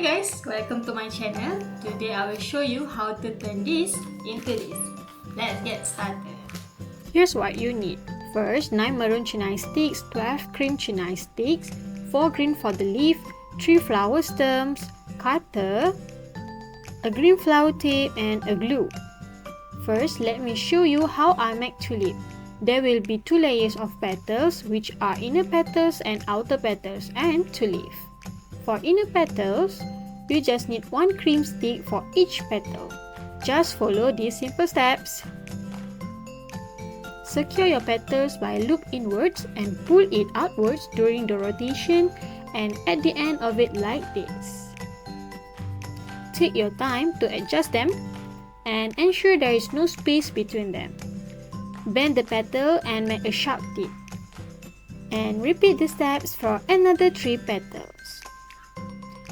Hi guys, welcome to my channel. Today I will show you how to turn this into this. Let's get started. Here's what you need. First, 9 maroon chenile sticks, 12 cream chenile sticks, 4 green for the leaf, 3 flower stems, cutter, a green flower tape and a glue. First, let me show you how I make tulip. There will be 2 layers of petals, which are inner petals and outer petals, and to leaf. For inner petals, you just need 1 cream stick for each petal. Just follow these simple steps. Secure your petals by loop inwards and pull it outwards during the rotation and at the end of it like this. Take your time to adjust them and ensure there is no space between them. Bend the petal and make a sharp tip. And repeat the steps for another 3 petals.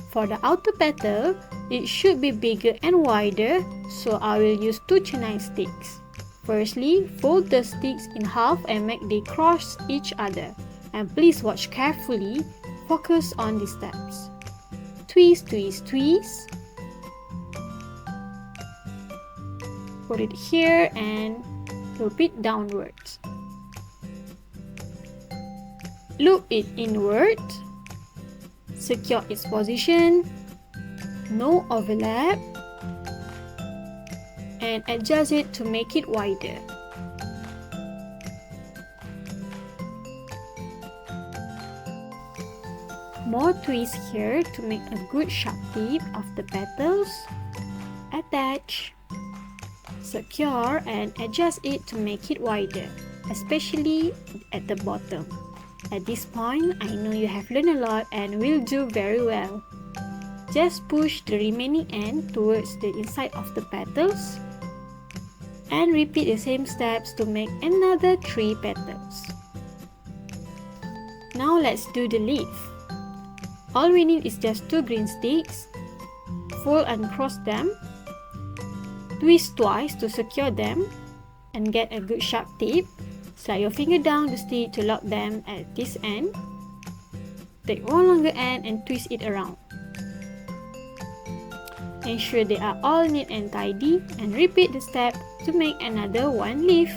For the outer petal, it should be bigger and wider, so I will use 2 chenile sticks. Firstly, fold the sticks in half and make they cross each other. And please watch carefully, focus on the steps. Twist, twist, twist. Put it here and loop it downwards. Loop it inward. Secure its position. No overlap. And adjust it to make it wider. More twists here to make a good sharp tip of the petals. Attach. Secure and adjust it to make it wider, especially at the bottom. At this point, I know you have learned a lot and will do very well. Just push the remaining end towards the inside of the petals and repeat the same steps to make another 3 petals. Now let's do the leaf. All we need is just 2 green sticks. Fold and cross them. Twist twice to secure them and get a good sharp tip. Slide your finger down the stick to lock them at this end. Take one longer end and twist it around. Ensure they are all neat and tidy and repeat the step to make another 1 leaf.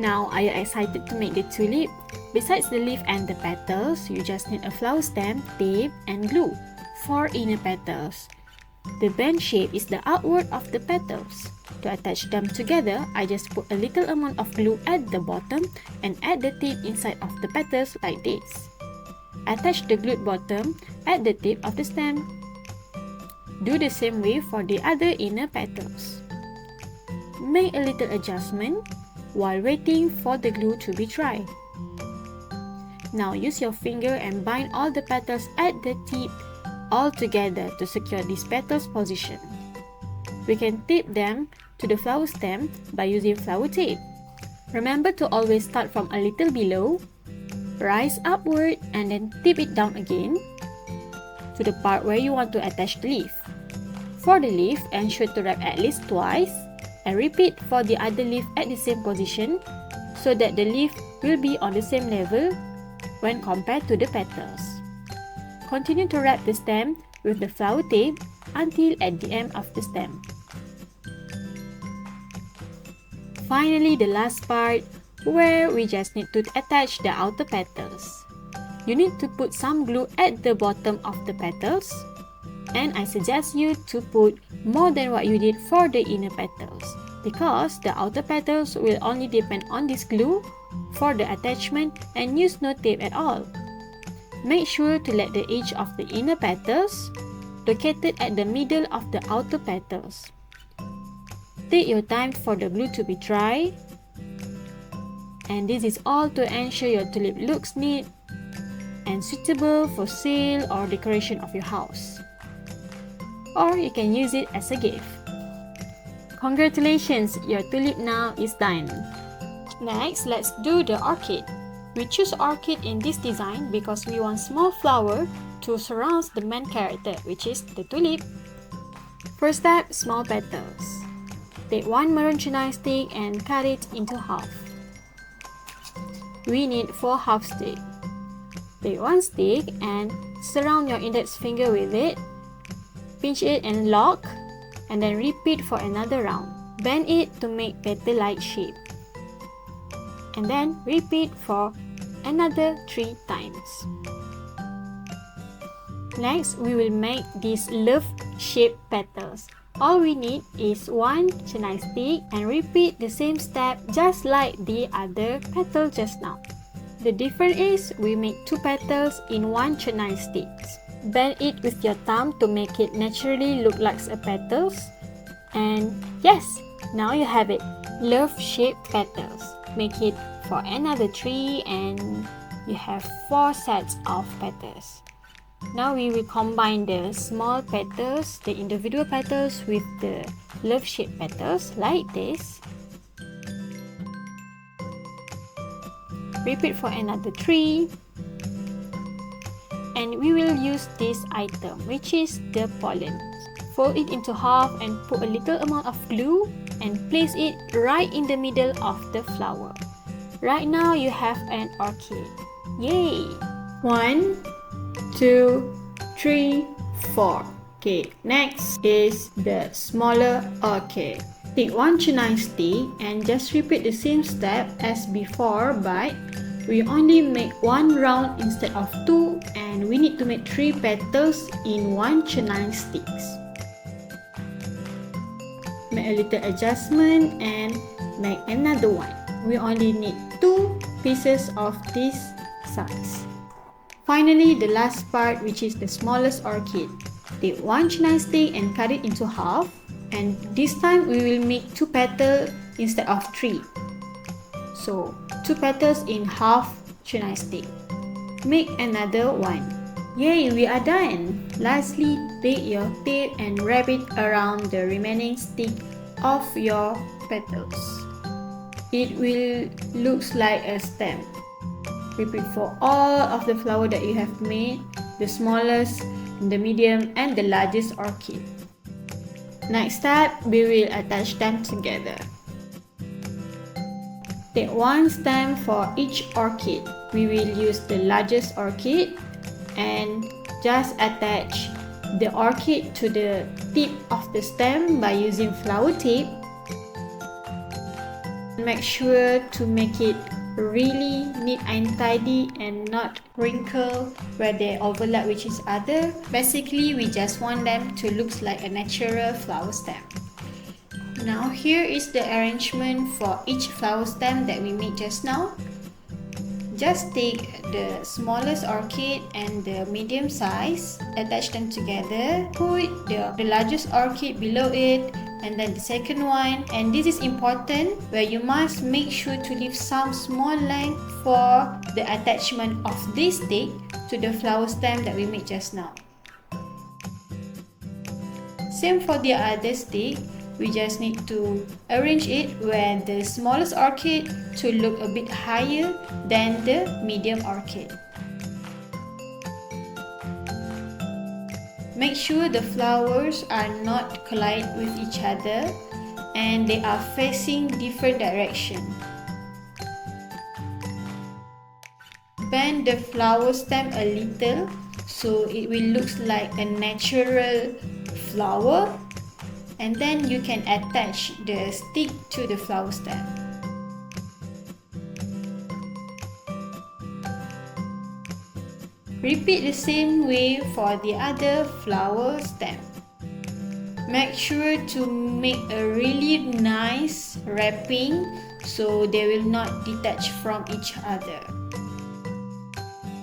Now, are you excited to make the tulip? Besides the leaf and the petals, you just need a flower stem, tape and glue for inner petals. The bend shape is the outward of the petals. To attach them together, I just put a little amount of glue at the bottom and add the tip inside of the petals like this. Attach the glued bottom at the tip of the stem. Do the same way for the other inner petals. Make a little adjustment while waiting for the glue to be dry. Now use your finger and bind all the petals at the tip all together to secure this petal's position. We can tape them to the flower stem by using flower tape. Remember to always start from a little below, rise upward and then tip it down again to the part where you want to attach the leaf. For the leaf, ensure to wrap at least twice and repeat for the other leaf at the same position so that the leaf will be on the same level when compared to the petals. Continue to wrap the stem with the flower tape until at the end of the stem. Finally, the last part where we just need to attach the outer petals. You need to put some glue at the bottom of the petals, and I suggest you to put more than what you did for the inner petals because the outer petals will only depend on this glue for the attachment and use no tape at all. Make sure to let the edge of the inner petals located at the middle of the outer petals. Take your time for the glue to be dry. And this is all to ensure your tulip looks neat and suitable for sale or decoration of your house. Or you can use it as a gift. Congratulations, your tulip now is done. Next, let's do the orchid. We choose orchid in this design because we want small flower to surround the main character, which is the tulip. First step, small petals. Take 1 maroon chenile stick and cut it into half. We need 4 half sticks. Take 1 stick and Surround your index finger with it, pinch it and lock, and then repeat for another round. Bend it to make petal-like shape. And then repeat for another 3 times. Next, we will make these love-shaped petals. All we need is 1 chenille stick and repeat the same step just like the other petal just now. The difference is we make 2 petals in 1 chenille stick. Bend it with your thumb to make it naturally look like a petals. And yes, now you have it. Love-shaped petals. Make it for another 3 and you have 4 sets of petals. Now we will combine the small petals, the individual petals with the love-shaped petals like this. Repeat for another 3. And we will use this item, which is the pollen. Fold it into half and put a little amount of glue and place it right in the middle of the flower. Right now you have an orchid. Yay! 1, 2, 3, 4. Okay, next is the smaller orchid. Take 1 chenille stick and just repeat the same step as before, but we only make 1 round instead of 2 and we need to make 3 petals in 1 chenille sticks. Make a little adjustment and make another one. We only need 2 pieces of this size. Finally, the last part, which is the smallest orchid. Take 1 chenille stick and cut it into half, and this time we will make 2 petals instead of 3. So 2 petals in half chenille stick. Make another one. Yay, we are done! Lastly, take your tape and wrap it around the remaining stick of your petals. It will look like a stem. Repeat for all of the flower that you have made, the smallest, the medium and the largest orchid. Next step, we will attach them together. Take 1 stem for each orchid. We will use the largest orchid and just attach the orchid to the tip of the stem by using flower tape. Make sure to make it really neat and tidy and not wrinkle where they overlap with each other. Basically, we just want them to look like a natural flower stem. Now here is the arrangement for each flower stem that we made just now. Just take the smallest orchid and the medium size, attach them together, put the largest orchid below it, and then the second one. And this is important, where you must make sure to leave some small length for the attachment of this stick to the flower stem that we made just now. Same for the other stick. We just need to arrange it where the smallest orchid to look a bit higher than the medium orchid. Make sure the flowers are not collide with each other and they are facing different direction. Bend the flower stem a little so it will look like a natural flower. And then you can attach the stick to the flower stem. Repeat the same way for the other flower stem. Make sure to make a really nice wrapping so they will not detach from each other.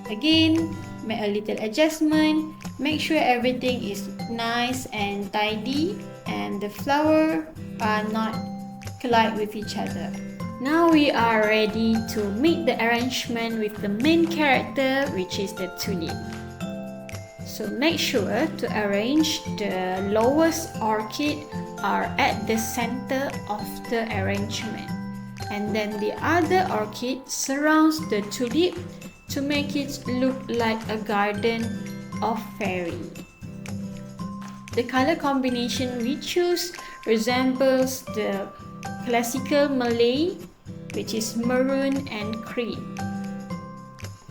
Again, make a little adjustment. Make sure everything is nice and tidy and the flower are not collide with each other. Now we are ready to make the arrangement with the main character, which is the tulip. So make sure to arrange the lowest orchid are at the center of the arrangement, and then the other orchid surrounds the tulip to make it look like a garden of fairy. The color combination we choose resembles the Classical Malay, which is maroon and cream.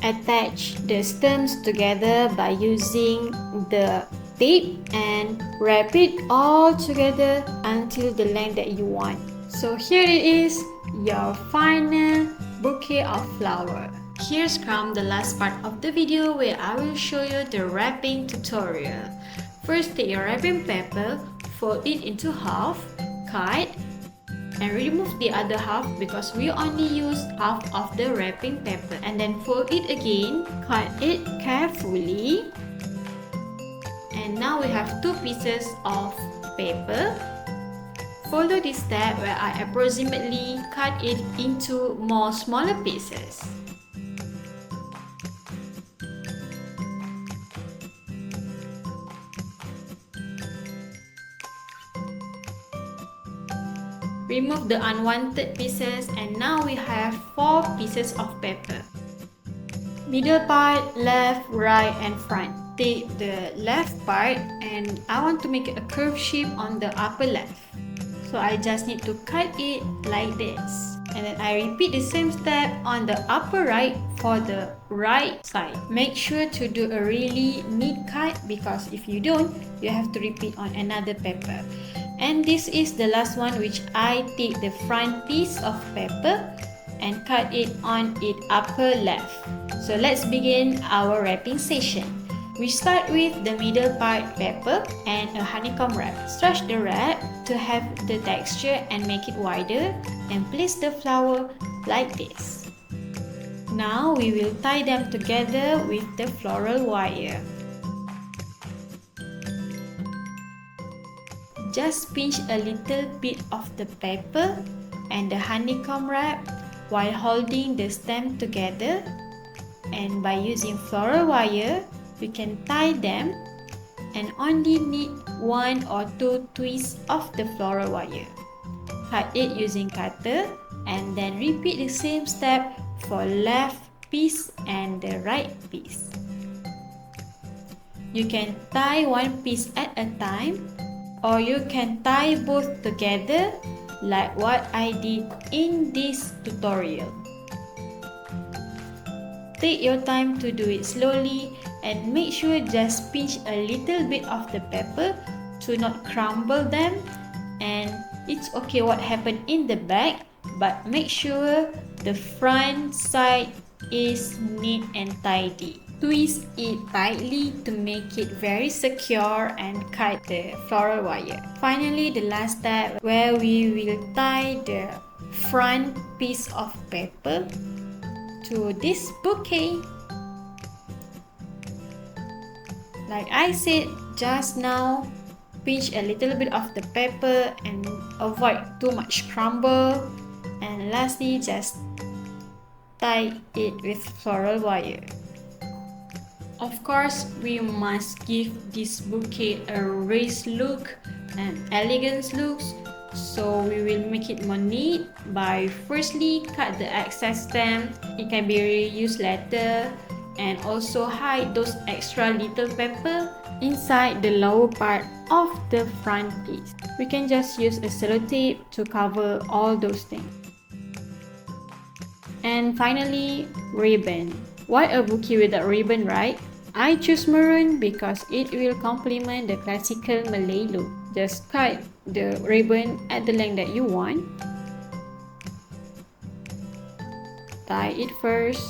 attach the stems together by using the tape and wrap it all together until the length that you want. So here it is, your final bouquet of flower. Here's come the last part of the video where I will show you the wrapping tutorial. First, take your wrapping paper, fold it into half, cut, and remove the other half because we only use half of the wrapping paper, and then fold it again, cut it carefully, and now we have two pieces of paper. Follow this step where I approximately cut it into more smaller pieces. Remove the unwanted pieces, and now we have 4 pieces of paper. Middle part, left, right and front. Take the left part and I want to make a curved shape on the upper left. So I just need to cut it like this. And then I repeat the same step on the upper right for the right side. Make sure to do a really neat cut because if you don't, you have to repeat on another paper. And this is the last one, which I take the front piece of paper and cut it on its upper left. So let's begin our wrapping session. We start with the middle part paper and a honeycomb wrap. Stretch the wrap to have the texture and make it wider, and place the flower like this. Now we will tie them together with the floral wire. Just pinch a little bit of the paper and the honeycomb wrap while holding the stem together, and by using floral wire, we can tie them and only need 1 or 2 twists of the floral wire. Cut it using cutter and then repeat the same step for left piece and the right piece. You can tie one piece at a time, or you can tie both together like what I did in this tutorial. Take your time to do it slowly and make sure just pinch a little bit of the paper to not crumble them, and it's okay what happened in the back, but make sure the front side is neat and tidy. Twist it tightly to make it very secure and cut the floral wire. Finally, the last step where we will tie the front piece of paper to this bouquet. Like I said just now, pinch a little bit of the paper and avoid too much crumble, and lastly just tie it with floral wire. Of course, we must give this bouquet a raised look and elegant looks, so we will make it more neat by firstly cut the excess stem. It can be reused later, and also hide those extra little paper inside the lower part of the front piece. We can just use a sellotape to cover all those things. And finally, ribbon. Why a bouquet without ribbon, right? I choose maroon because it will complement the classical Malay look. Just cut the ribbon at the length that you want. Tie it first.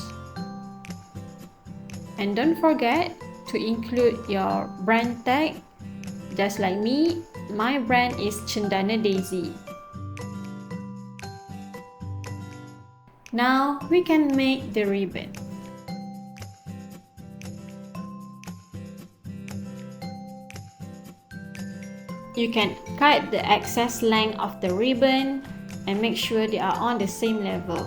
And don't forget to include your brand tag. Just like me, my brand is Cendana Daisy. Now we can make the ribbon. You can cut the excess length of the ribbon and make sure they are on the same level.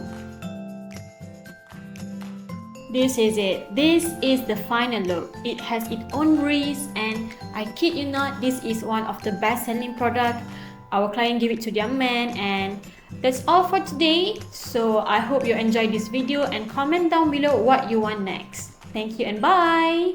This is it. This is the final look. It has its own wrist, and I kid you not, this is one of the best selling products. Our client gave it to their man, and that's all for today. So I hope you enjoyed this video and comment down below what you want next. Thank you and bye!